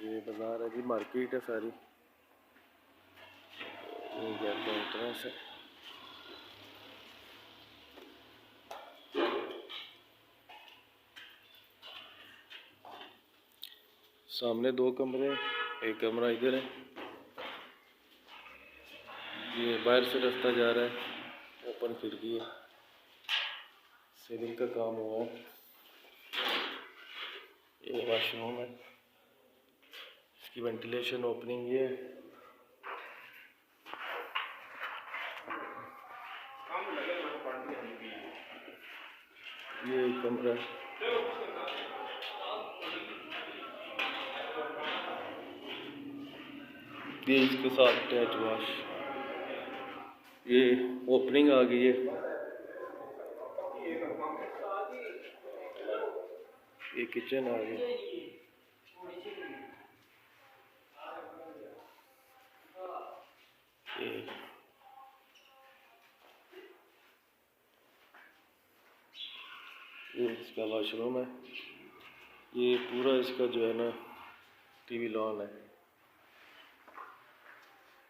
ये बाजार है जी, मार्केट है सारी। ये गेट का एंट्रेंस है। सामने 2 कमरे, एक कमरा इधर है। ये बाहर से रास्ता जा रहा है, ओपन खिड़की है, सीलिंग का काम हुआ है। ये वॉशरूम है, इसकी वेंटिलेशन ओपनिंग ये है। ये एक कमरा है। ये इसके साथ अटैच वॉश। ये ओपनिंग आ गई है। ये किचन आ गई। ये इसका वॉशरूम है। ये पूरा इसका जो है ना टीवी लॉन है।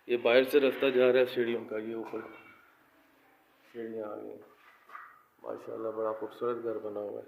ये बाहर से रास्ता जा रहा है सीढ़ियों का, ये ऊपर सीढ़ियाँ आ गई। माशाल्लाह बड़ा खूबसूरत घर बना हुआ है।